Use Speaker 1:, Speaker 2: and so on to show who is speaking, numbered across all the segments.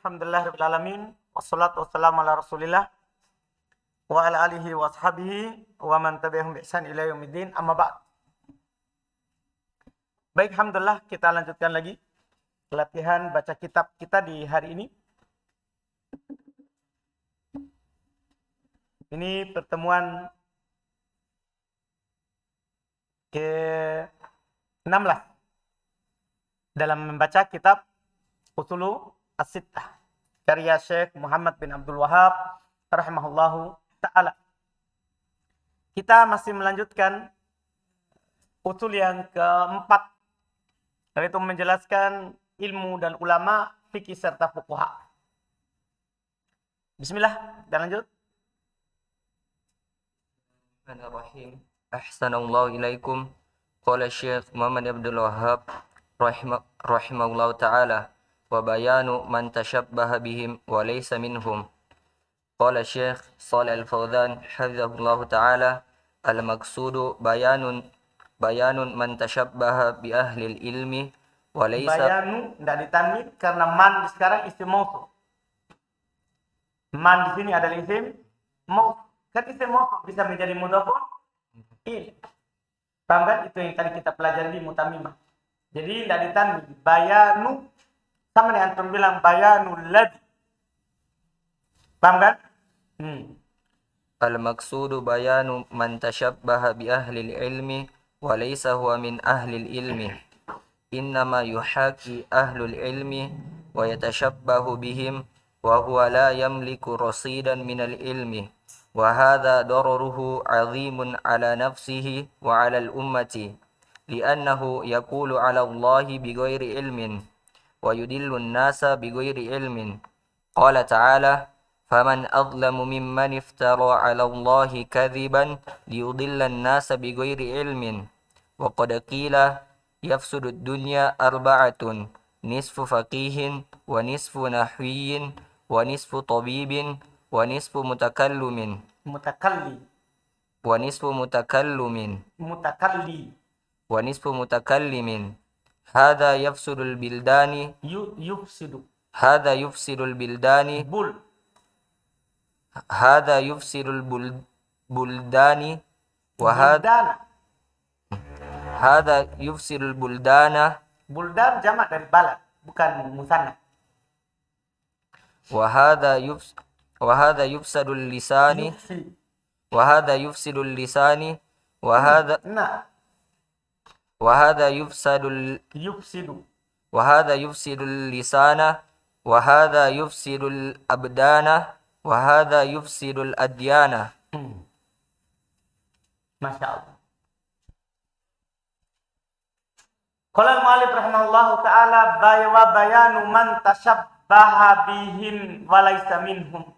Speaker 1: Alhamdulillahirabbil alamin wassalatu wassalamu ala Rasulillah wa ala alihi wa ashabihi wa man tabi'ahum bi ihsan ila yaumiddin. Amma ba'd. Baik, alhamdulillah kita lanjutkan lagi latihan baca kitab kita di hari ini. Ini pertemuan ke-16 dalam membaca kitab Usulu As-Sittah karya Syekh Muhammad bin Abdul Wahab rahimahullahu ta'ala. Kita masih melanjutkan usul yang keempat, yaitu menjelaskan ilmu dan ulama, fikih serta fuqaha. Bismillah, kita lanjut.
Speaker 2: Bismillahirrahmanirrahim. Ahsanallahu ilaikum. Qala Syekh Muhammad Abdul Wahab rahimahullahu ta'ala wa bayanu man tashabbaha bihim wa laysa minhum. Qala Syekh Shalih Al-Fauzan hafizahullahu ta'ala al-maqsudu bayanun man tashabbaha bi ahli ilmi wa laysa.
Speaker 1: Bayanu tidak ditanwin karena man sekarang isim mausul. Man di sini adalah isim mausul. Kan isim mausul bisa menjadi mudhafun ilaih. Paham kan? Itu yang tadi kita pelajari di Mutamimah. Jadi tidak ditanwin. Bayanu sama dengan antum bilang bayanul ladzi. Paham kan?
Speaker 2: Al-maqsudu bayanu man tashabbaha bi ahli ilmi wa laysa huwa min ahli ilmi. Innama yuhaki ahlul ilmi wa yatashabbahu bihim wa huwa la yamliku rasidan minal ilmi. Wa hadha dararuhu 'azimun 'ala nafsihi wa 'ala al-ummati li'annahu yaqulu 'ala Allahi bighairi ilmin wa yudillu an-nasa bighairi ilmin. Qala ta'ala faman adlamu mimman iftara 'ala Allahi kadhiban liyudilla an-nasa bighairi ilmin. Wa qad qila yafsudu ad-dunya arba'atun nisfu faqihin wa nisfu nahwiyyin wa nisfu tabibin wa nisfu mutakallimin
Speaker 1: Mutakalli.
Speaker 2: wa nisfu mutakallimin
Speaker 1: Mutakalli.
Speaker 2: wa nisfu mutakallimin. Hadha yafsudul bildani
Speaker 1: Yufsidu.
Speaker 2: hadha yufsidul bildani
Speaker 1: Bul.
Speaker 2: hadha yufsidul buldani wa
Speaker 1: Buldan.
Speaker 2: hadha yufsidul buldana
Speaker 1: Buldan jamak dari balad, bukan musanna.
Speaker 2: wa hadha yufsadul lisani
Speaker 1: Yufsi.
Speaker 2: wa hadha yufsidul lisani wa hadha
Speaker 1: Nah,
Speaker 2: wa hadha yufsadul
Speaker 1: yufsidu.
Speaker 2: wa hadha yufsidul lisana wa hadha yufsidul abdana wa hadha yufsidul adyana.
Speaker 1: Masya Allah. Qala al-mu'allif rahimahullahu ta'ala wa bayanu man tashabbaha bihim wa laysa minhum.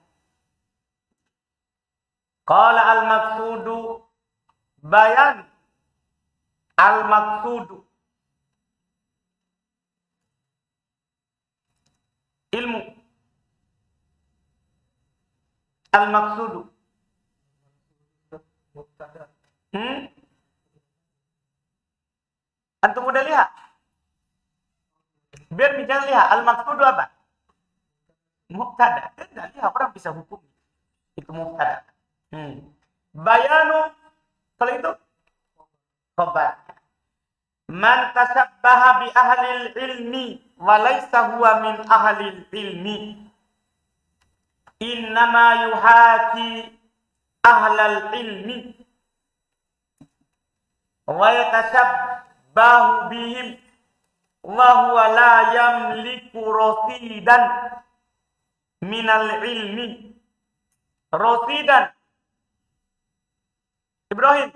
Speaker 1: Qala al-maqsudu bayan al-maqsudu ilmu al-maqsudu Antum udah lihat? Biar bicara lihat al-maqsudu apa? Mubtada. Tidak lihat, orang bisa hukum. Itu mubtada. Bayanu, kalau itu khabar. Man tashabbaha bi ahlil ilmi wa laysa huwa min ahlil ilmi. Innama yuhaki ahlal ilmi wa yatashabbahu bihim wa huwa la yamliku rasidan minal ilmi. Rasidan Ibrahim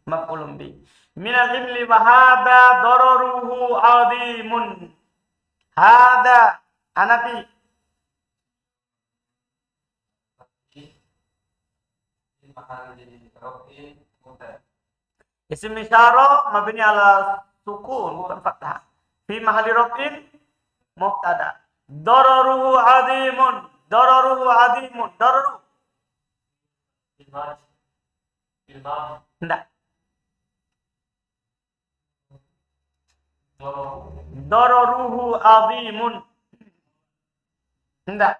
Speaker 1: maf'ulun bi minal ilmi wa hadha dararuhu 'azimun. Hadha anafi isim isyarah mabni ala sukun bukan fathah. Fi mahalli raf'in mubtada. Dararuhu 'azimun. Dararuhu 'azimun. Dararuhu Tidak. Dararuhu azimun. Enggak.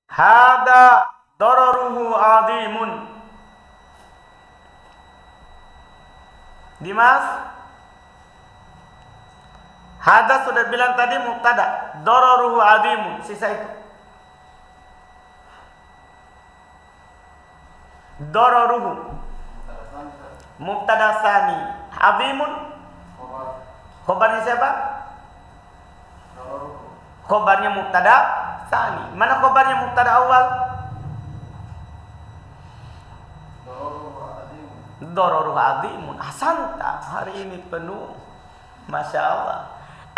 Speaker 1: Hada dararuhu azimun. Dimas, hada sudah bilang tadi mubtada, dararuhu azimun, sisa itu. Dararuhu mubtada tsani, azimun khabarnya siapa? Khabarnya mubtada tsani. Mana khabarnya mubtada awal? Dararuhu azimun. Ahsanta, hari ini penuh. Masya Allah.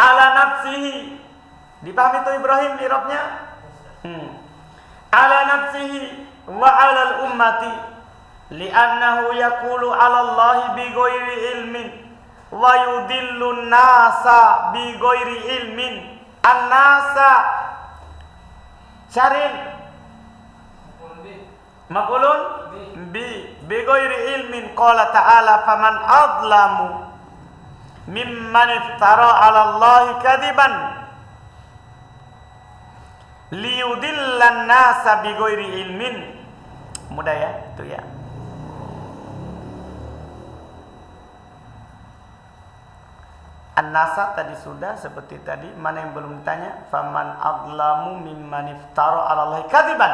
Speaker 1: Ala nafsihi. Dipahami itu Ibrahim i'rabnya? Ala nafsihi wa ala al-ummati li'annahu yaqulu 'ala Allah bi ghairi ilmin wa yudillu an-nasa bi ghairi ilmin. An-nasa syaril maqulun bi ghairi ilmin. Qala ta'ala faman adlamu mimman iftara 'ala Allah kadiban liyudillan nasa bi ghairi ilmin. Mudah ya itu ya. An-nasa tadi sudah seperti tadi. Mana yang belum ditanya? Faman adlamu mimman iftara 'ala Allah kadiban.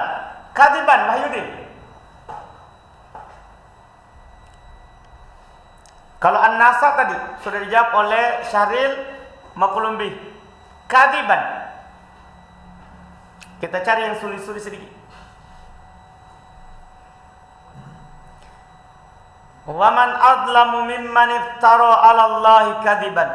Speaker 1: Kadiban Wahyudin. Kalau an-nasa tadi sudah dijawab oleh Syahril maqulun bih. Kadiban. Kita cari yang sulit-sulit sedikit. Waman adlamu mimman iftara 'ala Allah kadiban.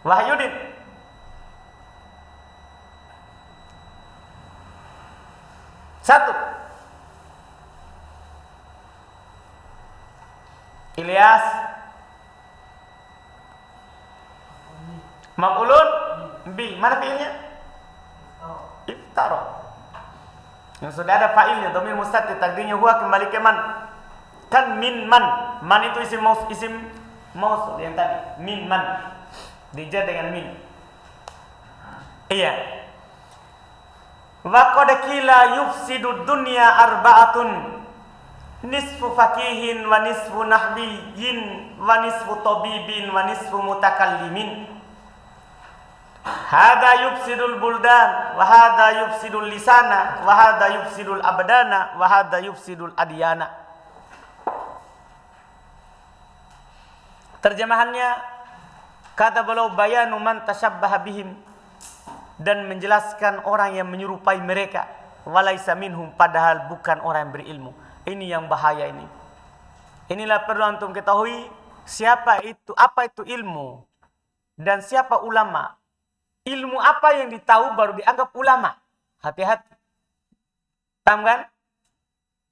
Speaker 1: Wahyudin. Satu. Ilyas. Maqulun bi. Mana fiilnya? Iftara. Yang sudah ada fa'ilnya, dhamir mustatir, takdirnya huwa, kembali ke man. Kan min man. Man itu isim mausul yang tadi. Min man. Dijar dengan min. Iya. Wa qad qila yufsidu dunya arba'atun. Nisfu faqihin wa nisfu nahwiyyin wa nisfu tabibin wa nisfu mutakallimin. Hada yufsidul buldan wa hada yufsidul lisana wa hada yufsidul abdana wa hada yufsidul adyana. Terjemahannya, kata beliau, bayanu man tasyabbaha bihim, dan menjelaskan orang yang menyerupai mereka, walaisa minhum, padahal bukan orang yang berilmu. Ini yang bahaya ini. Inilah perlu antum ketahui siapa itu, apa itu ilmu, dan siapa ulama. Ilmu apa yang ditahu baru dianggap ulama. Hati-hati. Paham kan?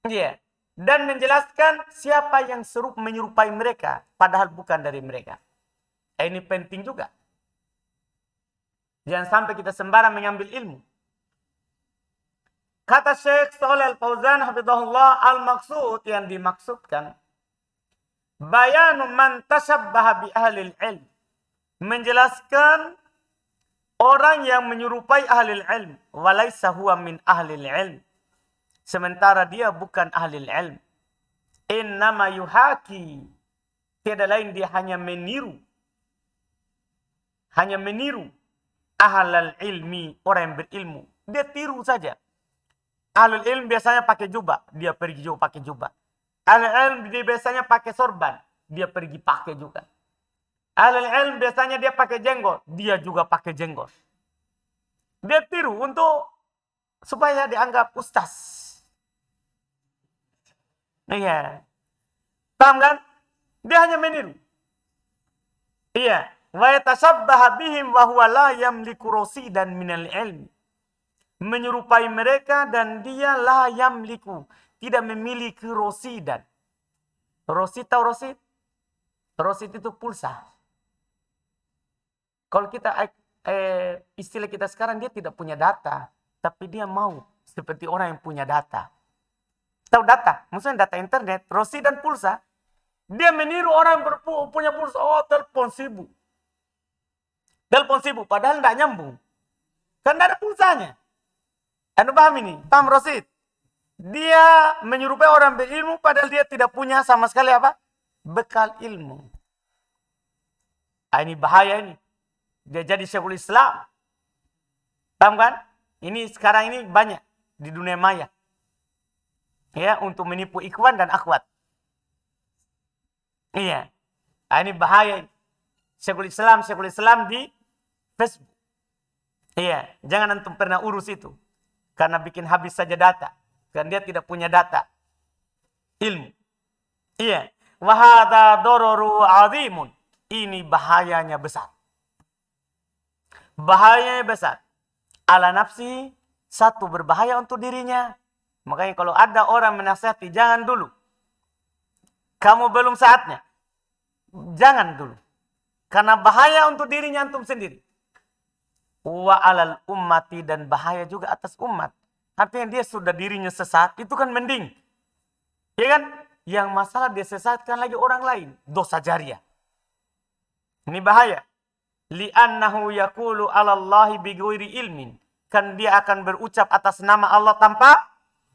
Speaker 1: Iya. Dan menjelaskan siapa yang menyerupai mereka, padahal bukan dari mereka. Ini penting juga. Jangan sampai kita sembarang mengambil ilmu. Kata Syekh Shalih Al-Fauzan hafizahullah, al-maksud yang dimaksudkan bayanu man tashabbaha bi ahlil ilm. Menjelaskan orang yang menyerupai ahlil ilm, walaysa huwa min ahlil ilm, sementara dia bukan ahlil ilm. Innama yuhaki, tiada lain dia hanya meniru ahlal ilmi, orang yang berilmu. Dia tiru saja. Ahlul ilm biasanya pakai jubah, dia pergi juga pakai jubah. Ahlul ilm dia biasanya pakai sorban, dia pergi pakai juga. Ahlul ilm biasanya dia pakai jenggot, dia juga pakai jenggot. Dia tiru untuk supaya dianggap ustaz. Iya. Paham kan? Dia hanya meniru. Iya. Wa yatashabbaha bihim wa huwa la yamliku rasidan minal ilmi. Menyerupai mereka dan dia la yamliku, tidak memiliki rasidan. Rasid tahu rasid? Rasid itu pulsa. Kalau kita istilah kita sekarang, dia tidak punya data, tapi dia mau seperti orang yang punya data. Tahu data? Maksudnya data internet, rosi dan pulsa. Dia meniru orang yang punya pulsa. Oh, telepon sibuk. Telepon sibuk, padahal tidak nyambung. Kan tidak ada pulsanya. Anda paham ini? Paham Rosid? Dia menyerupai orang berilmu, padahal dia tidak punya sama sekali apa? Bekal ilmu. Ini bahaya ini. Dia jadi Syekhul Islam. Paham kan? Ini sekarang ini banyak di dunia maya. Ya, untuk menipu ikhwan dan akhwat. Iya. Ini bahaya. Syekhul Islam di Facebook. Iya, jangan antum pernah urus itu. Karena bikin habis saja data. Karena dia tidak punya data. Ilmu. Iya. Wahada dororu azimun. Ini bahayanya besar. Bahayanya besar. Ala nafsi, satu berbahaya untuk dirinya. Makanya kalau ada orang menasihati, jangan dulu. Kamu belum saatnya. Jangan dulu. Karena bahaya untuk dirinya antum sendiri. Wa alal ummati, dan bahaya juga atas umat. Artinya dia sudah dirinya sesat, itu kan mending. Ya kan? Yang masalah dia sesatkan lagi orang lain. Dosa jariah. Ini bahaya. Li'annahu yakulu alallahi bighairi ilmin. Kan dia akan berucap atas nama Allah tanpa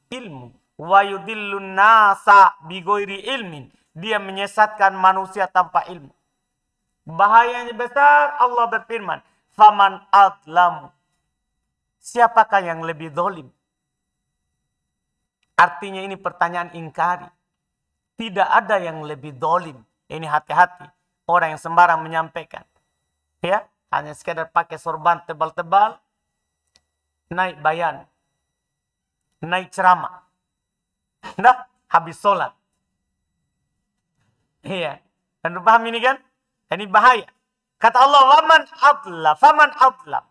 Speaker 1: ilmu. Wa yudillun nasa bighairi ilmin. Dia menyesatkan manusia tanpa ilmu. Bahayanya besar. Allah berfirman, faman adlamu. Siapakah yang lebih zalim? Artinya ini pertanyaan ingkari. Tidak ada yang lebih zalim. Ini hati-hati. Orang yang sembarang menyampaikan. Ya, hanya sekedar pakai sorban tebal-tebal. Naik bayan. Naik ceramah. Nah, habis sholat. Iya. Dan paham ini kan? Ini bahaya. Kata Allah, waman adla, faman adlam.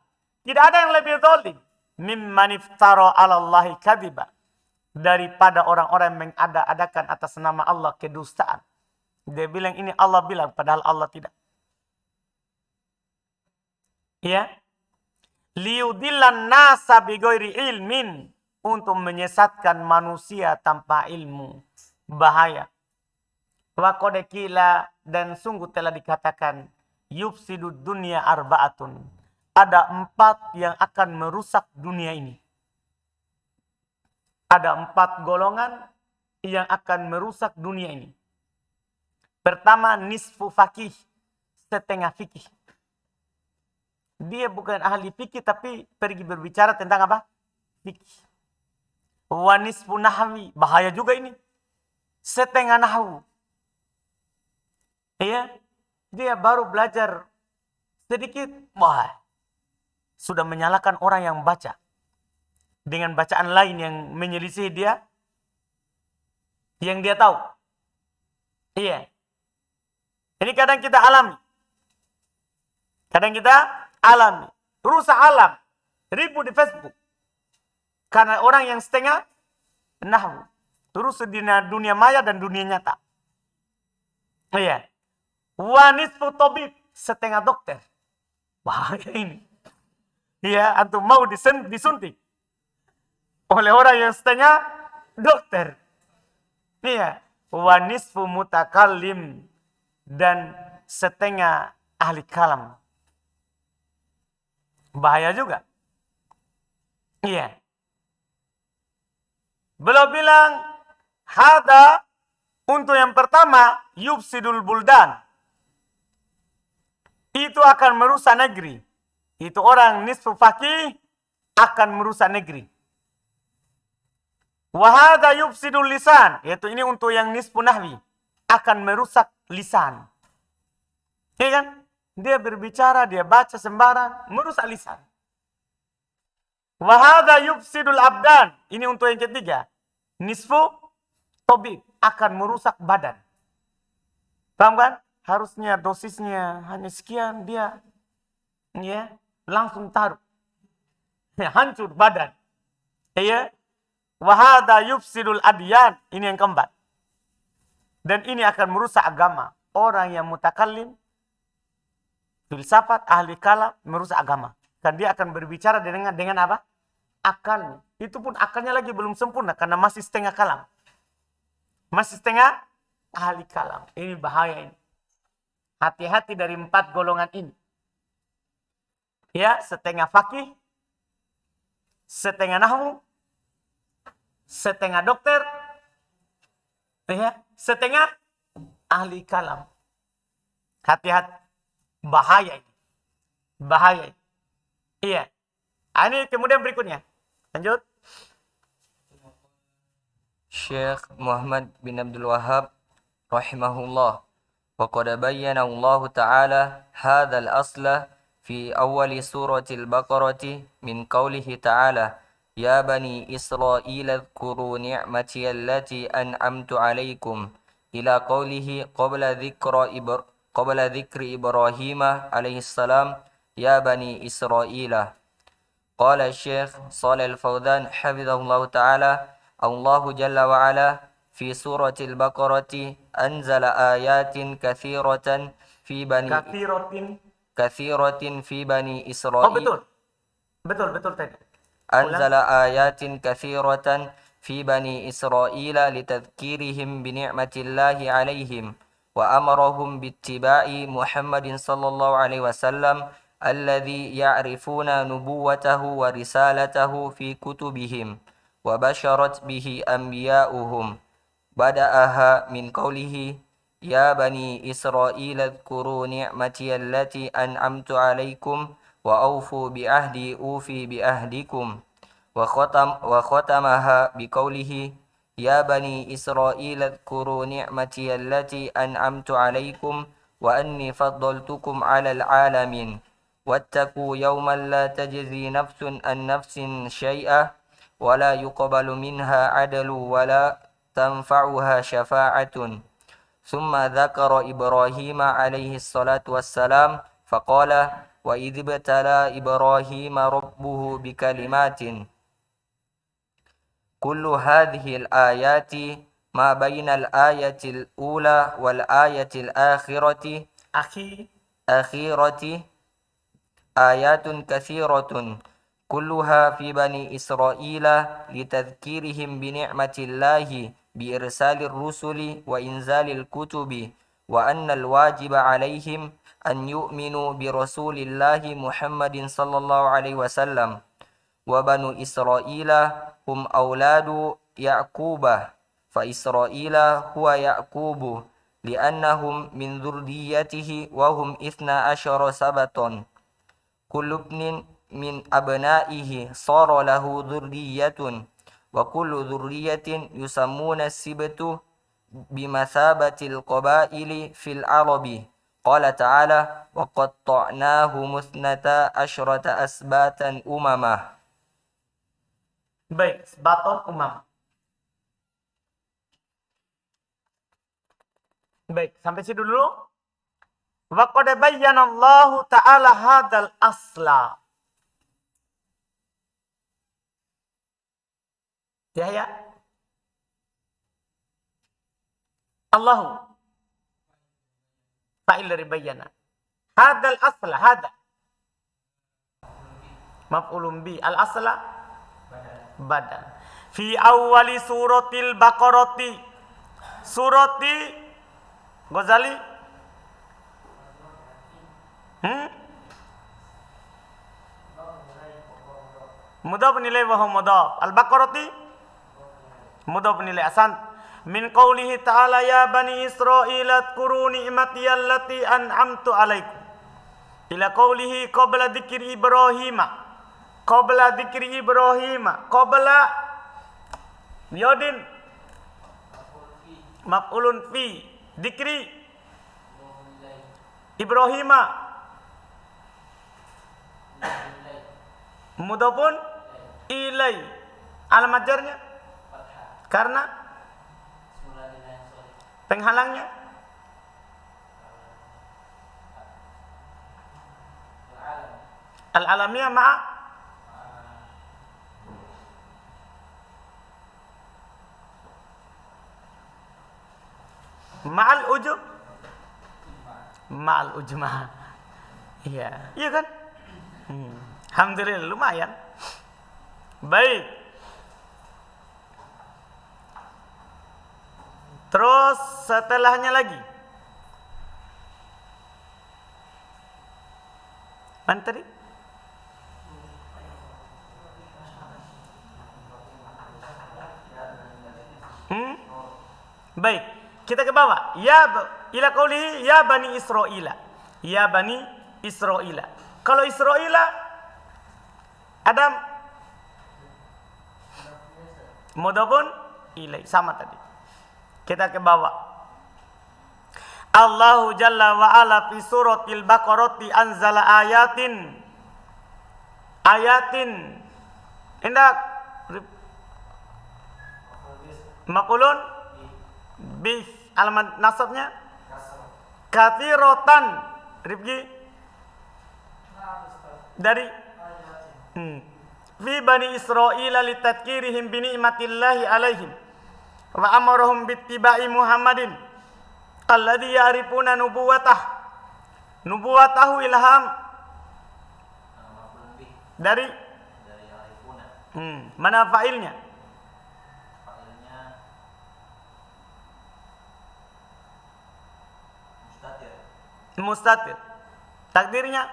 Speaker 1: Tidak ada yang lebih zalim mimman iftara 'ala Allahi kadiba, daripada orang-orang yang mengada-adakan atas nama Allah kedustaan. Dia bilang ini Allah bilang, padahal Allah tidak. Ya. Liudillan nasa bighairi ilmin, untuk menyesatkan manusia tanpa ilmu. Bahaya. Wa qad qila, dan sungguh telah dikatakan, yufsidud dunya arba'atun. Ada 4 yang akan merusak dunia ini. Ada 4 golongan yang akan merusak dunia ini. Pertama, nisfu fakih, setengah fikih. Dia bukan ahli fikih, tapi pergi berbicara tentang apa? Fikih. Wa nisfu nahwi, bahaya juga ini. Setengah nahwu. Iya, dia baru belajar sedikit, wah, sudah menyalahkan orang yang baca. Dengan bacaan lain yang menyelisih dia, yang dia tahu. Iya. Ini kadang kita alami. Kadang kita alami. Rusak alam. Ribu di Facebook. Karena orang yang setengah nahwu. Terus di dunia maya dan dunia nyata. Iya. Wanisfu tabib, setengah dokter. Bahaya ini. Iya, antum mau disuntik oleh orang yang setengah dokter. Iya. Wanisfu mutakallim, dan setengah ahli kalam. Bahaya juga. Iya. Beliau bilang, hada, untuk yang pertama, yufsidul buldan. Itu akan merusak negeri. Itu orang nisfu faqih akan merusak negeri. Wahada yufsidul lisan. Yaitu ini untuk yang nisfu nahwi. Akan merusak lisan. Ya kan? Dia berbicara, dia baca sembarang, merusak lisan. Wahada yufsidul abdan. Ini untuk yang ketiga. Nisfu tabib, akan merusak badan. Paham kan? Harusnya dosisnya hanya sekian, dia ya langsung taruh. Ya, hancur badan. Ya. Wahada yufsidul adyan. Ini yang keempat. Dan ini akan merusak agama. Orang yang mutakallim Filsafat, ahli kalam merusak agama. Dan dia akan berbicara dengan apa? Akalnya. Itu pun akalnya lagi belum sempurna karena masih setengah kalam. Masih setengah ahli kalam. Ini bahaya ini. Hati-hati dari 4 golongan ini. Ya, setengah fakih, setengah nahwu, setengah dokter, ya, setengah ahli kalam. Hati-hati. Bahaya ini. Bahaya ini. Iya. Ini kemudian berikutnya. Lanjut.
Speaker 2: Syekh Muhammad bin Abdul Wahhab rahimahullah wa qad bayyana Allah Ta'ala hadzal asla fi awwal suratil Baqarah min qawlihi ta'ala ya bani Israil adhkuru ni'mati allati an'amtu 'alaikum ila qawlihi qabla dhikri Ibrahim alaihi salam ya bani Israil. Qala Syekh Shalih Al-Fauzan hafizahullah ta'ala Allah Jalla wa Ala fi suratil Baqarati anzala ayatin katsiratan fi bani Israil.
Speaker 1: Oh, betul. Betul tadi.
Speaker 2: Anzala ayatin katsiratan fi bani Israil litadhkirihim bi ni'matillahi 'alaihim wa amarahum bittiba'i Muhammadin sallallahu alaihi wasallam alladhi ya'rifuna nubuwatahu wa risalatahu fi kutubihim wa basyarat bihi anbiya'uhum bada'aha min qawlihi ya bani Israil adhkuru ni'mati allati an'amtu 'alaikum wa awfu bi ahdi ufi bi ahdikum wa khatamaha bi qawlihi ya bani Israil adhkuru ni'mati allati an'amtu 'alaikum wa anni faddaltukum 'alal 'alamin wattaqu yawman la tajzi nafsun an nafsin syai'a wa la yuqbalu minha 'adlu wa la tanfa'uha syafa'atun. Thumma dzakara Ibrahim alaihi salatu wassalam faqala wa idh ibtala Ibrahim rabbuhu bikalimatin kullu hadhihi al-ayati ma baina al-ayati al-ula wal ayati al-akhirati ayatun katsiratun kulluha fi bani Israila litadhkirihim bi ni'matillahi bi irsalir rusuli wa inzalil kutubi wa annal wajiba alaihim an yu'minu bi rasulillahi Muhammadin sallallahu alaihi wasallam wa banu Israila hum auladu Ya'qubah fa Israila huwa Ya'qubu li'annahum min dzurriyyatihi wa hum 12 sabaton kullu ibnin min abna'ihi sara lahu dzurriyyatun wa kullu dzurriyyatin yusammuna sibtu bimathabatil qabaili fil arabi qala ta'ala wa qatta'nahu musnata asyrata asbatan umamah.
Speaker 1: Baik, sebaton umam. Baik, sampai situ dulu. Wa qad bayyana Allah Ta'ala hadzal asla. Ya. Allahu fa'il dari bayyana. Hadzal asla, hadza maf'ulun bi, al asla badan. Fi awwali suratil Baqarati. Surati Ghazali. Mudhaf nilai wa huwa mudhaf. Al-Baqarati mudhaf nilai asan. Min qawlihi ta'ala ya bani Israil adhkuru ni'mati allati an'amtu 'alaikum. Ila qawlihi qabla dzikri Ibrahim. Qabla yodin maf'ulun fi dzikri Ibrahim mudhafun ilai. Alamat jarnya karena penghalangnya al-alamiyah ma'al ujub ma'al ujmah. Iya, iya kan? Alhamdulillah lumayan. Baik. Terus setelahnya lagi. Mana tadi? Baik, kita ke bawah. Ila qaulihi ya bani Israila. Ya bani Israila. Kalau Israila Adam mudhafun ilai sama tadi. Kita ke bawah. Allahu jalla wa ala fi suratil baqarati anzala ayatin indak maqulun bi alamat nasabnya kathiratan Rifki dari fi bani Israila litadhkirihim bi ni'matillahi alaihim wa amarahum bittiba'i Muhammadin alladhi ya'rifuna nubuwatahu ilham dari mana fa'ilnya? Mustatir. Takdirnya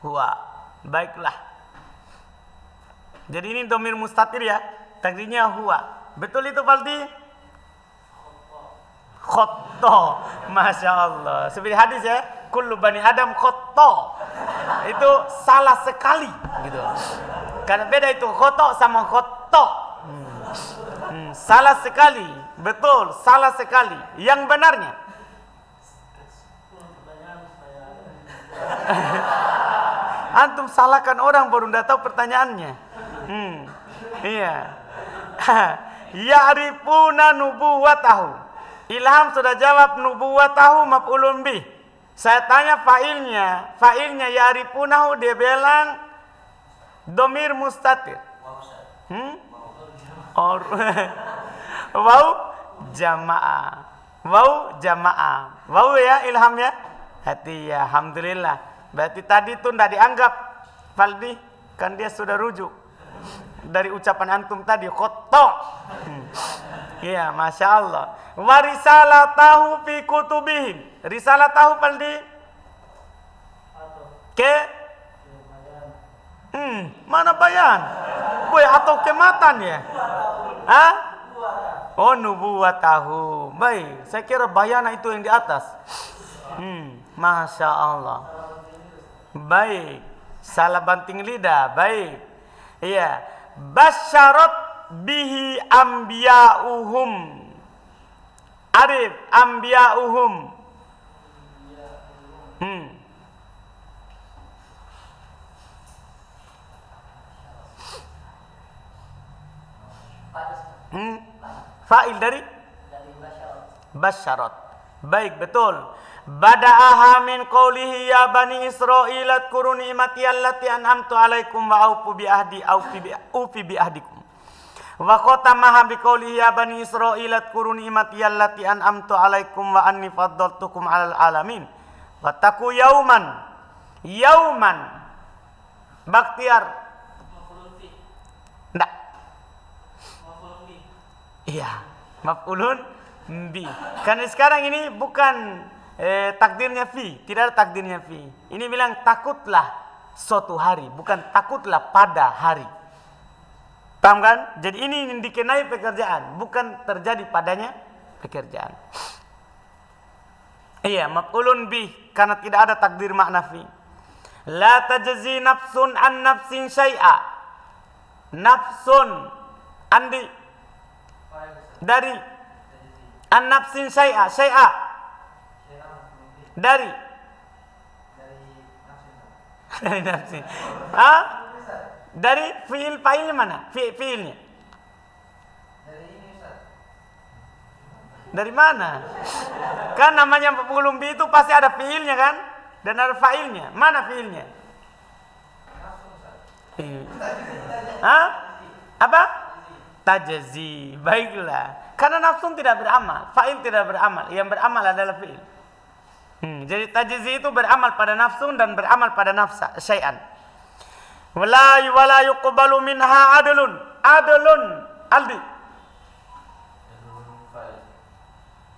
Speaker 1: huwa. Baiklah. Jadi ini domir mustatir ya. Takdirnya huwa. Betul itu Faldi? Khotta. Masya Allah. Seperti hadis ya. Kullu bani Adam khotta. Itu salah sekali. Gitu. Karena beda itu khotta sama khotta. Salah sekali. Betul. Salah sekali. Yang benarnya. Antum salahkan orang baru ndak tahu pertanyaannya. Iya. Ya'rifuna nubuwatahu. Ilham sudah jawab nubuwatahu maf'ulun bih. Saya tanya fa'ilnya. Fa'ilnya ya'rifunahu dia bilang domir mustatir. Wow jamaah. Wow jamaah. Wow ya ilham ya. Hati ya, alhamdulillah. Berarti tadi itu tidak dianggap Faldi, kan dia sudah rujuk dari ucapan antum tadi khotta. Iya, masya Allah. Warisalatahu fi kutubihim. Risalatahu Faldi ke mana bayan? Boy atau kematan ya? Hah? Oh nubuwatahu. Baik, saya kira bayana itu yang di atas. Masya Allah. Baik. Salah banting lidah. Baik. Iya. Basyarat bihi ambiya'uhum. Arif ambiya'uhum. Fa'il dari basyarat. Baik, betul. Bada'aha min qawlihi ya bani Israila adkuru ni'mati allati an'amtu alaikum wa aufu bi ahdi aufi bi ahdikum. Wa qatamaha bi qawlihi ya bani Israila adkuru ni'mati allati an'amtu alaikum wa anni faddaltukum 'alal alamin. Wattaqu yauman Bakhtiar. Enggak. Iya, maf'ulun bi. Karena sekarang ini bukan takdirnya fi, tidak ada takdirnya fi. Ini bilang takutlah suatu hari, bukan takutlah pada hari. Paham kan? Jadi ini dikenai pekerjaan, bukan terjadi padanya pekerjaan. Iya, maf'ulun bi karena tidak ada takdir makna fi. La tajzi nafsun an nafsin syai'a. Nafsun andi dari an nafsin syai'a dari nafsin. Dari fiilnya mana? Fiilnya. Dari mana? Kan namanya maf'ulun bi itu pasti ada fiilnya kan? Dan ada fa'ilnya. Mana fiilnya? Apa? Tajzi. Baiklah. Karena nafsun tidak beramal, fa'il tidak beramal. Yang beramal adalah fi'il. Jadi tajzi itu beramal pada nafsu dan beramal pada nafsa syai'an. Wala yuqbalu minha adlun. Adlun Aldi.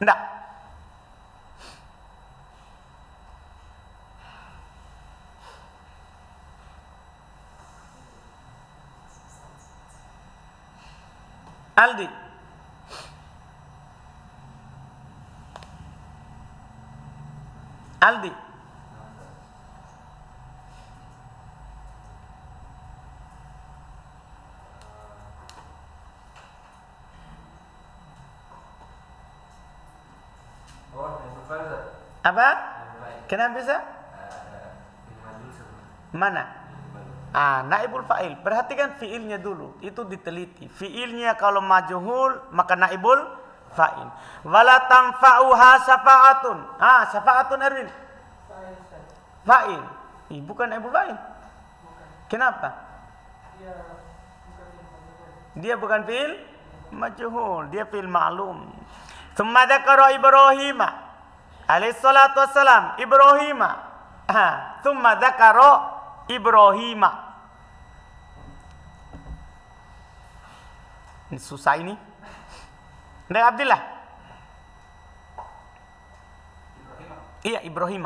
Speaker 1: Enggak. Aldi. Aldi. Apa? Kenapa bisa? Mana? Naibul fa'il. Perhatikan fiilnya dulu. Itu diteliti. Fiilnya kalau majhul maka naibul fa'il. Wala tanfa'uha syafa'atun. Syafa'atun Erwin. Fa'il. Bukan naibul fa'il. Kenapa? Dia bukan fiil majhul. Dia fiil ma'lum. Tsumma dzakara Ibrahim alaihi salatu wassalam. Ibrahim. Tsumma dzakara Ibrahim. Ini susah ini. Dari Abdillah. Iya, Ibrahim.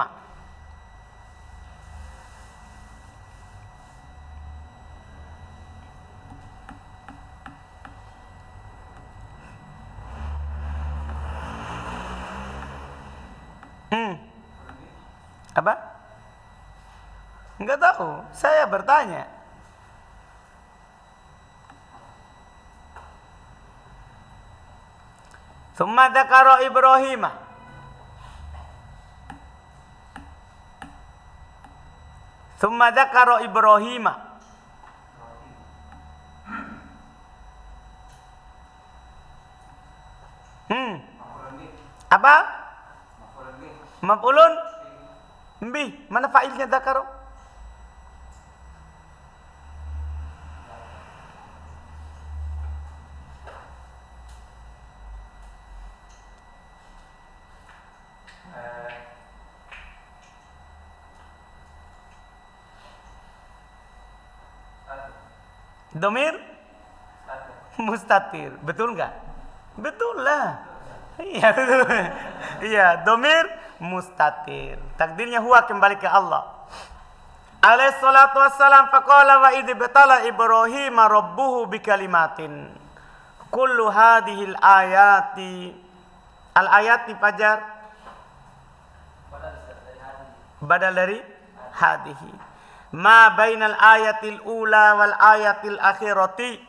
Speaker 1: Apa? Enggak tahu. Saya bertanya. Tsumma dzakara Ibrahim. Tsumma dzakara Ibrahim. Apa? Maf'ulun bih. Mana fa'ilnya dzakara? Domir mustatir. Betul enggak? Betul lah. Iya, betul. Iya, domir mustatir. Takdirnya huwa kembali ke Allah. Alaihi salatu wassalam faqala wa idh batala Ibrahim rabbuhu bikalimatin. Kullu hadhil ayati. Al ayati fajar. Badal dari hadhihi. Ma bainal ayatil ula wal ayatil akhirati.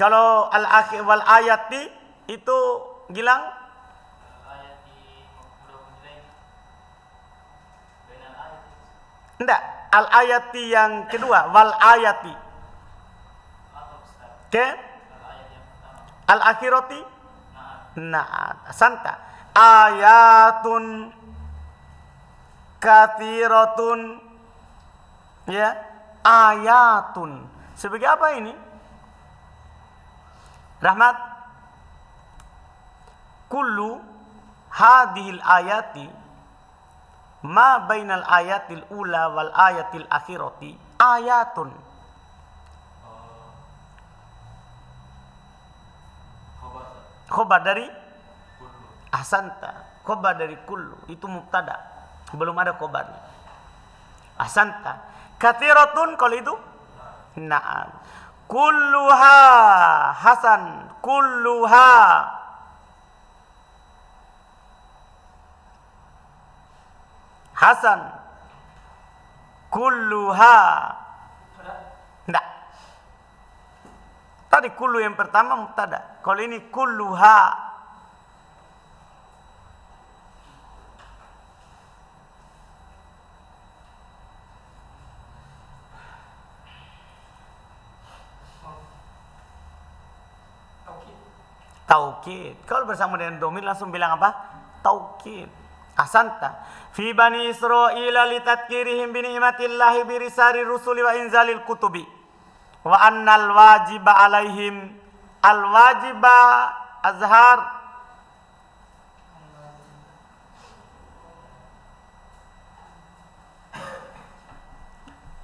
Speaker 1: Kalau al akhir wal ayati itu Gilang? Enggak, al ayati yang kedua, wal ayati. Oke? Al akhirati? Nah, santa. Ayatun kathiratun. Ya, ayatun. Sebagai apa ini? Rahmat. Kullu hadhil ayati ma bainal ayatil ula wal ayatil akhirati ayatun. Khobar dari ahsanta. Khobar dari kullu itu mubtada. Belum ada khobarnya. Ahsanta. Kathiratun kalau itu na'am. Kulluha hasan. Kulluha hasan. Kulluha. Enggak. Tadi kullu yang pertama mubtada. Kalau ini kulluha. Taukid. Kalau bersama dengan domir langsung bilang apa? Taukid. Ahsanta. Fi bani Israila litadkirihim bi ni'matillahi bi risali rusuli wa inzalil kutubi. Wa annal wajiba alaihim al wajiba azhar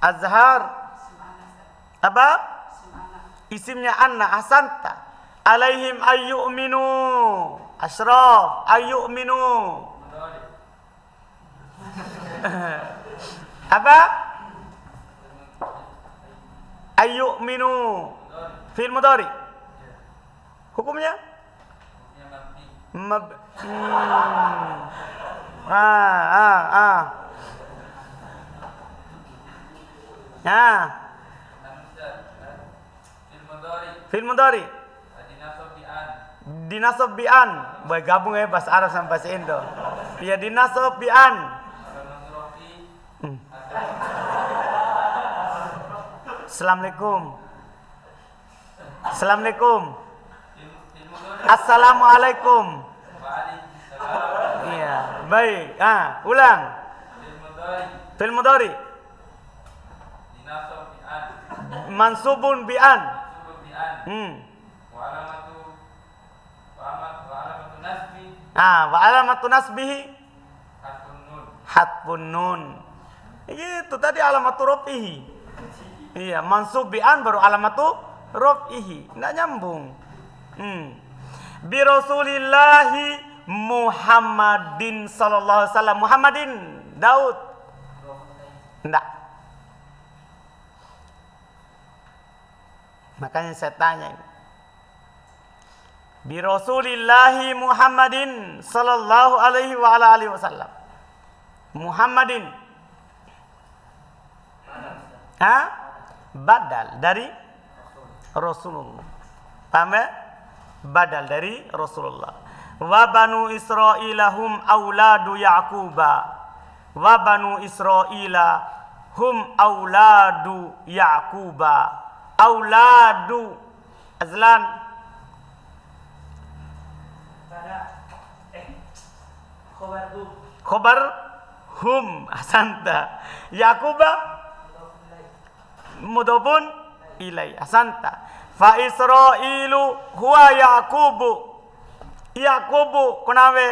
Speaker 1: Azhar. Apa? Isimnya anna. Ahsanta. Alaihim ayyu'minu. Ashraf ayyu'minu. Apa? Ayyu'minu. Fi'il mudhari. Hukumnya? Mab. Fi'il mudhari. Dinasab bi'an. Boleh gabung ya bahasa Arab sama bahasa Indo. Ya dinasab bi'an. Assalamualaikum. Assalamualaikum. Assalamualaikum. Iya, baik. Ulang. Fi'il mudhari. Mansubun bi'an. Wa alamatu nasbihi hatfun nun. Itu tadi alamatu rafihi. Iya, mansub bi'an baru alamatu rafihi. Enggak nyambung. Bi Rasulillahi Muhammadin sallallahu alaihi wasallam. Muhammadin Daud. Enggak. Makanya saya tanya ini. Bi Rasulillahi Muhammadin sallallahu alaihi wa ala alihi wasallam. Muhammadin. Badal dari Rasulullah. Paham ya? Badal dari Rasulullah. Wa banu Israilahum auladu Yaquba. Wa banu Israila hum auladu Yaquba. Auladu Azlan. Khobar hum. Ahsanta. Yaquba mudhafun ilai. Ahsanta. Fa Israilu huwa Yaqubu. Yaqubu kunawe.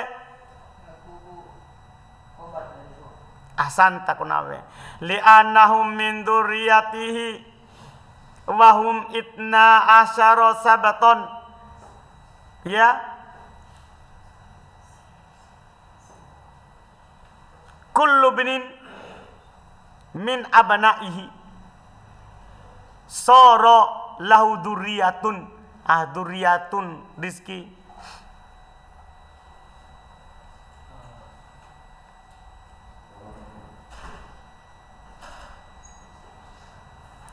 Speaker 1: Ahsanta kunawe. Li'annahum min dzurriyyatihi wa hum itna asyara sabaton. Ya. Kullu binin min abnaihi sara lahu dzurriyyatun. Dzurriyyatun rizki.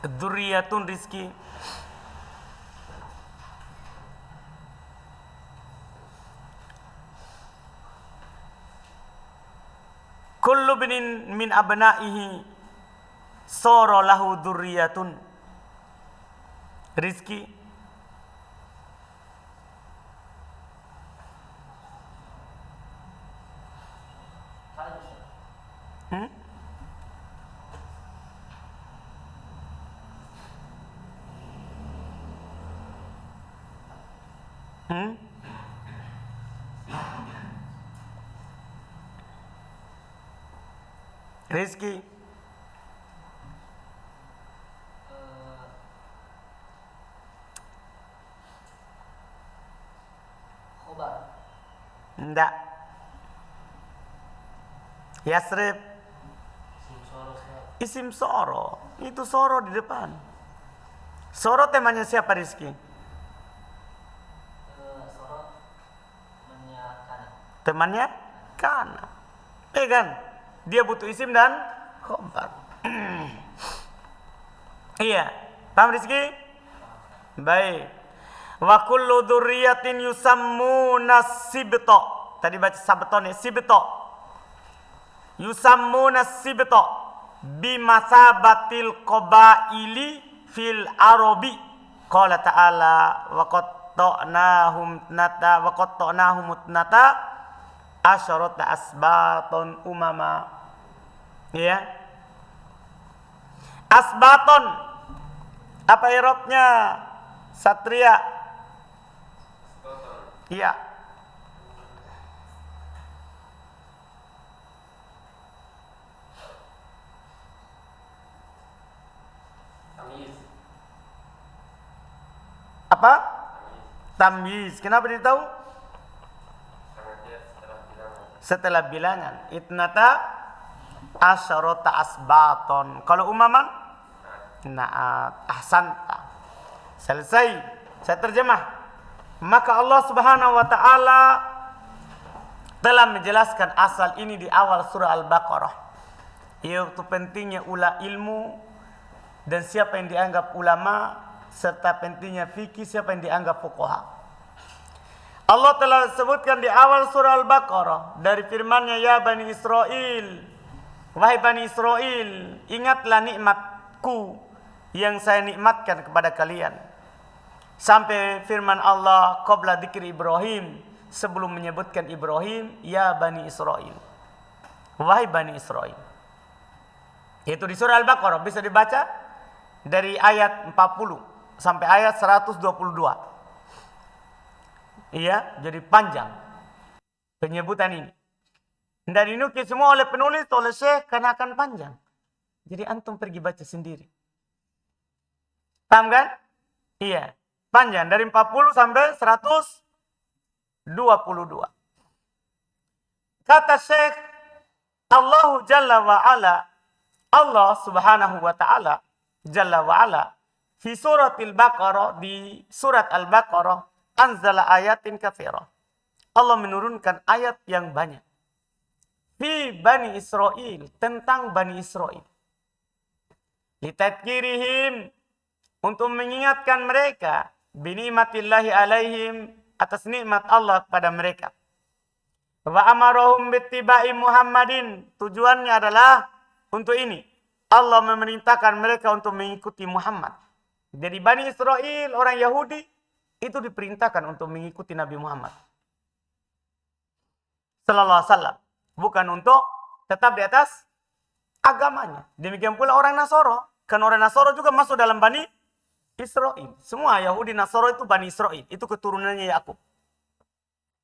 Speaker 1: Dzurriyyatun rizki. Kullu binin min abnaihi sara lahu dzurriyyatun rizki. Rizki.
Speaker 3: Khobar.
Speaker 1: Enggak. Yasrib. Isim soro. Itu soro di depan. Soro temannya siapa Rizki?
Speaker 3: Soro temannya Kana.
Speaker 1: Temannya Kana. Kan? Dia butuh isim dan khobar. Iya. Paham Rizki? Baik. Wa kullu dzurriyyatin yusammuna sibta. Tadi baca sabton ya, sibta. Yusammuna sibta bimasabatil qabaili fil arabi. Qala ta'ala wa qatta'nahum mutnata asyarata asbaton umama. Ya. Asbaton. Apa i'rabnya? Satria. Iya. Apa? Tamyiz. Kenapa dia tahu? Setelah bilangan. Itnata asyarata asbaton. Kalau umaman? Na'at. Ahsanta. Selesai. Saya terjemah. Maka Allah Subhanahu wa ta'ala telah menjelaskan asal ini di awal surah Al-Baqarah. Yaitu pentingnya ilmu dan siapa yang dianggap ulama, serta pentingnya fikih siapa yang dianggap fuqaha. Allah telah sebutkan di awal surah Al-Baqarah dari firman-Nya, ya Bani Israel, wahai Bani Israel, ingatlah nikmatku yang saya nikmatkan kepada kalian. Sampai firman Allah qabla dzikri Ibrahim, sebelum menyebutkan Ibrahim, ya Bani Israel, wahai Bani Israel. Itu di surah Al-Baqarah, bisa dibaca dari ayat 40 sampai ayat 122. Iya, jadi panjang penyebutan ini. Dan dinukil semua oleh penulis, oleh Syekh, karena akan panjang. Jadi antum pergi baca sendiri. Paham kan? Iya, panjang dari 40 sampai 122. Kata Syekh, Allah Jalla wa'ala, Allah Subhanahu wa ta'ala Jalla wa'ala, fi suratil Baqarah, di surat Al-Baqarah, anzala ayatin katsirah. Allah menurunkan ayat yang banyak. Fi Bani Israel, tentang Bani Israel. Litadkirihim, untuk mengingatkan mereka, binikmatillahi alaihim, atas nikmat Allah kepada mereka. Wa amarahum bittiba'i Muhammadin, tujuannya adalah untuk ini. Allah memerintahkan mereka untuk mengikuti Muhammad. Jadi Bani Israel, orang Yahudi, itu diperintahkan untuk mengikuti Nabi Muhammad sallallahu alaihi wasallam, bukan untuk tetap di atas agamanya. Demikian pula orang Nasoro, kan orang Nasoro juga masuk dalam Bani Israel. Semua Yahudi Nasoro itu Bani Israel, itu keturunannya Yakub.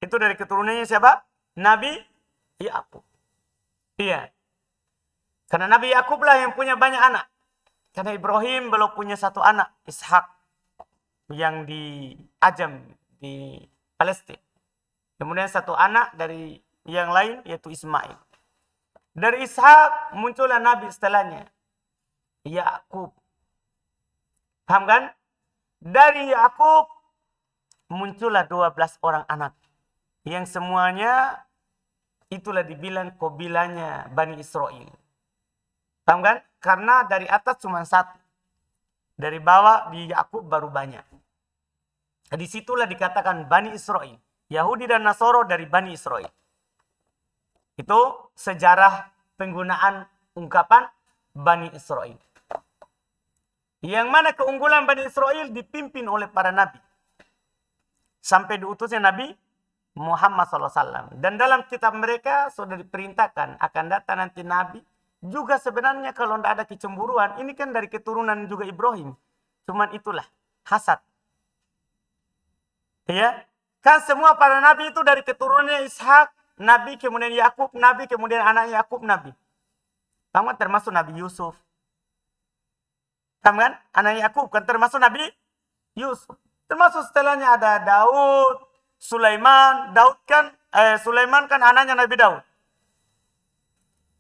Speaker 1: Itu dari keturunannya siapa? Nabi Yakub. Iya. Karena Nabi Yakub lah yang punya banyak anak. Karena Ibrahim belum punya satu anak, Ishak, yang di Ajam, di Palestina. Kemudian satu anak dari yang lain, yaitu Ismail. Dari Ishak muncullah Nabi setelahnya, Yakub. Paham kan? Dari Yakub muncullah 12 orang anak. Yang semuanya itulah dibilang kabilahnya Bani Israel. Paham kan? Karena dari atas cuma satu. Dari bawah di Yakub baru banyak. Di situlah dikatakan Bani Israel. Yahudi dan Nasoro dari Bani Israel. Itu sejarah penggunaan ungkapan Bani Israel. Yang mana keunggulan Bani Israel dipimpin oleh para nabi. Sampai diutusnya Nabi Muhammad SAW. Dan dalam kitab mereka sudah diperintahkan akan datang nanti Nabi. Juga sebenarnya kalau tidak ada kecemburuan, ini kan dari keturunan juga Ibrahim. Cuman itulah, hasad. Ya, kan semua para nabi itu dari keturunannya Ishak, Nabi, kemudian Yakub, Nabi, kemudian anak Yakub, Nabi. Kamu termasuk Nabi Yusuf. Kamu kan? Anak Yakub kan termasuk Nabi Yusuf. Termasuk setelahnya ada Daud, Sulaiman. Sulaiman kan anaknya Nabi Daud.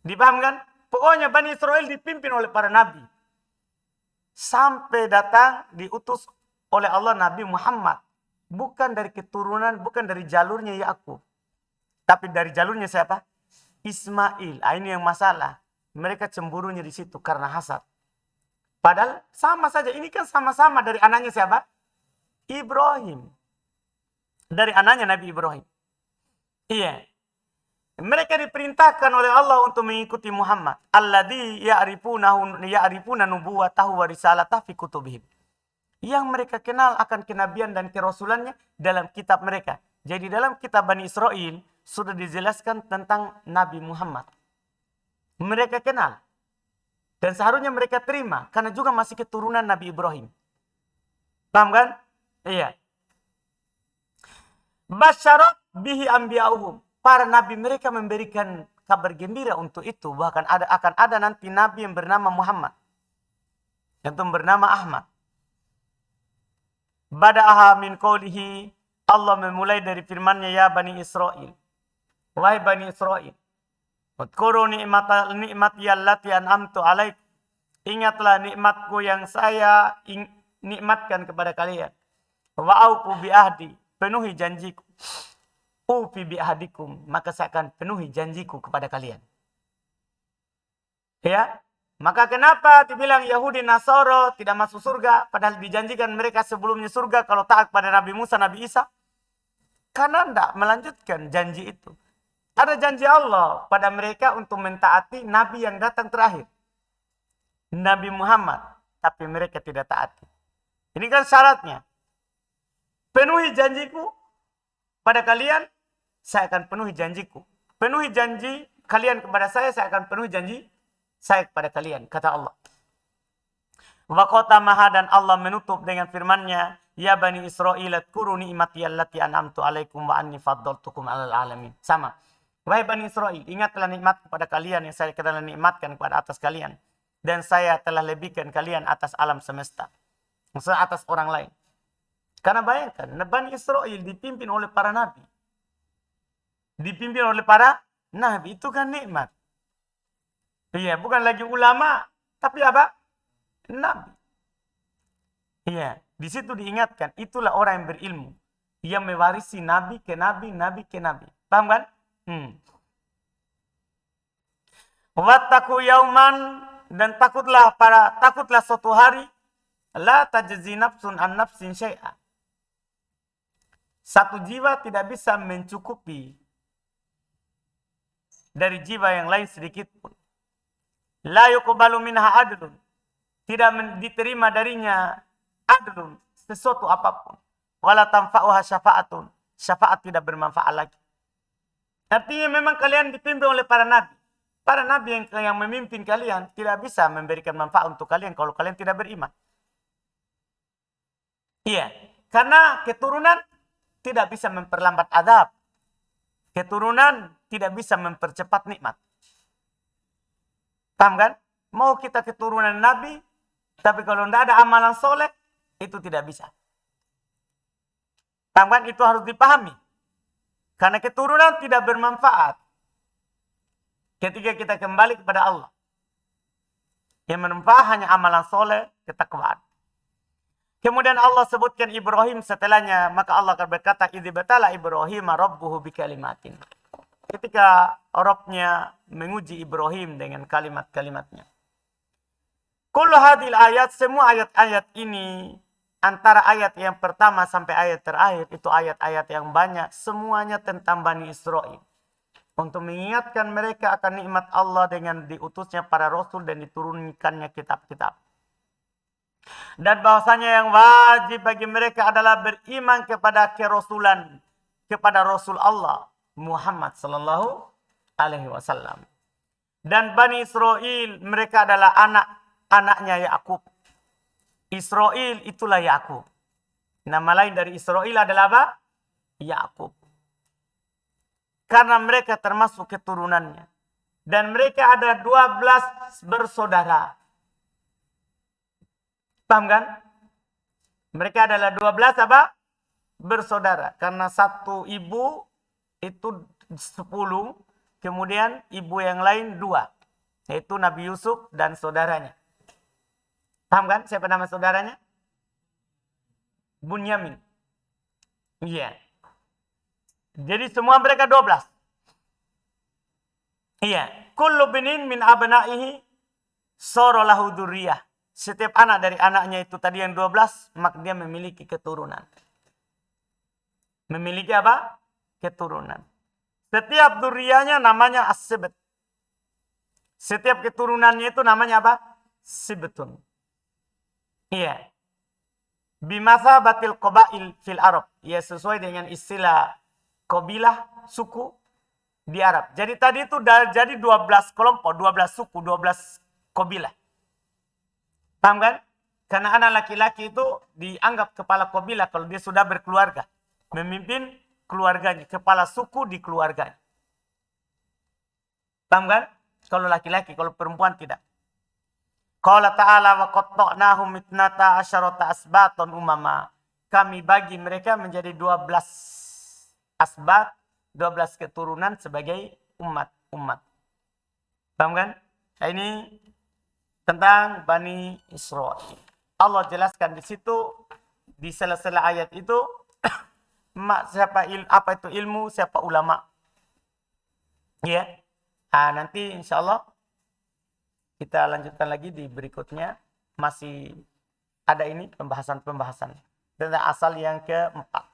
Speaker 1: Dipahamkan? Pokoknya Bani Israel dipimpin oleh para nabi. Sampai datang diutus oleh Allah Nabi Muhammad. Bukan dari keturunan, bukan dari jalurnya Yakub. Tapi dari jalurnya siapa? Ismail. Ini yang masalah. Mereka cemburunya di situ karena hasad. Padahal sama saja. Ini kan sama-sama dari anaknya siapa? Ibrahim. Dari anaknya Nabi Ibrahim. Iya. Mereka diperintahkan oleh Allah untuk mengikuti Muhammad. Alladzi ya'rifuna nubuwatahu wa risalatahu fi kutubihim. Yang mereka kenal akan kenabian dan kerasulannya dalam kitab mereka. Jadi dalam kitab Bani Israel sudah dijelaskan tentang Nabi Muhammad. Mereka kenal. Dan seharusnya mereka terima. Karena juga masih keturunan Nabi Ibrahim. Paham kan? Iya. Basyarat bihi anbiya'uhum. Para nabi mereka memberikan kabar gembira untuk itu. Bahkan akan ada nanti nabi yang bernama Muhammad. Yang bernama Ahmad. Bada'aha min qawlihi, Allah memulai dari firman-Nya, ya Bani Israel. Wahai Bani Israel, udhkuru ni'mati allati an'amtu alaikum. Ingatlah nikmatku yang saya nikmatkan kepada kalian. Wa aufu bi ahdi, penuhi janjiku. Ufi bi ahdikum, maka saya akan penuhi janjiku kepada kalian. Ya, maka kenapa dibilang Yahudi Nasoro tidak masuk surga, padahal dijanjikan mereka sebelumnya surga kalau taat pada Nabi Musa, Nabi Isa? Karena tidak melanjutkan janji itu. Ada janji Allah pada mereka untuk mentaati Nabi yang datang terakhir, Nabi Muhammad, tapi mereka tidak taati. Ini kan syaratnya. Penuhi janjiku pada kalian, saya akan penuhi janjiku. Penuhi janji kalian kepada saya akan penuhi janji saya kepada kalian, kata Allah. Wa qatamaha, dan Allah menutup dengan firman-Nya, ya Bani Israil, adhkuru ni'mati allati an'amtu alaikum wa anni faddaltukum 'alal alamin. Sama. Wahai Bani Israil, ingatlah nikmat kepada kalian yang saya telah nikmatkan kepada atas kalian, dan saya telah lebihkan kalian atas alam semesta. Maksudnya atas orang lain. Karena bayangkan, Bani Israil dipimpin oleh para nabi. Dipimpin oleh para nabi, itu kan nikmat. Iya, bukan lagi ulama, tapi apa? Nabi. Iya, di situ diingatkan, itulah orang yang berilmu, yang mewarisi nabi ke nabi, nabi ke nabi. Paham kan? Wattaqu yauman, dan takutlah suatu hari, la tajzi nafsun an nafsin syai'a. Satu jiwa tidak bisa mencukupi dari jiwa yang lain sedikit pun. La yuqbalu minha adlun, tidak diterima darinya adlun, sesuatu apapun. Wala tanfa'uha syafa'atun, syafaat tidak bermanfaat lagi. Artinya memang kalian dipimpin oleh para nabi. Para nabi yang memimpin kalian tidak bisa memberikan manfaat untuk kalian kalau kalian tidak beriman. Iya, karena keturunan tidak bisa memperlambat azab. Keturunan tidak bisa mempercepat nikmat. Paham kan? Mau kita keturunan nabi, tapi kalau tidak ada amalan soleh, itu tidak bisa. Paham kan? Itu harus dipahami. Karena keturunan tidak bermanfaat ketika kita kembali kepada Allah. Yang bermanfaat hanya amalan soleh, ketakwaan. Kemudian Allah sebutkan Ibrahim setelahnya, maka Allah akan berkata, idzibtala Ibrahim rabbuhu bikalimatin. Ketika Rabbnya menguji Ibrahim dengan kalimat-kalimatnya. Kullu hadhil ayat, semua ayat-ayat ini, antara ayat yang pertama sampai ayat terakhir, itu ayat-ayat yang banyak, semuanya tentang Bani Israel. Untuk mengingatkan mereka akan nikmat Allah dengan diutusnya para rasul dan diturunkannya kitab-kitab. Dan bahwasanya yang wajib bagi mereka adalah beriman kepada kerasulan, kepada Rasul Allah Muhammad sallallahu alaihi wasallam. Dan Bani Israel, mereka adalah anak-anaknya Yakub. Israel itulah Yakub. Nama lain dari Israel adalah apa? Yakub. Karena mereka termasuk keturunannya. Dan mereka ada 12 bersaudara. Paham kan? Mereka adalah 12 apa? Bersaudara. Karena satu ibu itu 10. Kemudian ibu yang lain 2. Yaitu Nabi Yusuf dan saudaranya. Paham kan? Siapa nama saudaranya? Bunyamin. Iya. Jadi semua mereka 12. Iya. Kullu binin min abna'ihi sara lahu dzurriyyah. Setiap anak dari anaknya itu tadi yang 12, maka dia memiliki keturunan. Memiliki apa? Keturunan. Setiap dzurriyyahnya namanya as-sibt. Setiap keturunannya itu namanya apa? Sibtun. Iya. Bimathabatil qabail fil Arab. Ya, sesuai dengan istilah kabilah, suku di Arab. Jadi tadi itu jadi 12 kelompok, 12 suku, 12 kabilah. Paham kan? Karena anak laki-laki itu dianggap kepala kabilah kalau dia sudah berkeluarga. Memimpin keluarganya, kepala suku di keluarganya. Paham kan? Kalau laki-laki, kalau perempuan tidak. Qala ta'ala wa qatta'nahum mitnata asyarata asbaton umama. kami bagi mereka menjadi 12 asbat, 12 keturunan sebagai umat-umat. Paham kan? Nah, ini tentang Bani Israel. Allah jelaskan di situ, di sela-sela ayat itu, apa itu ilmu, siapa ulama. Ya. Nah, nanti insya Allah kita lanjutkan lagi di berikutnya. Masih ada ini pembahasan-pembahasan tentang asal yang keempat.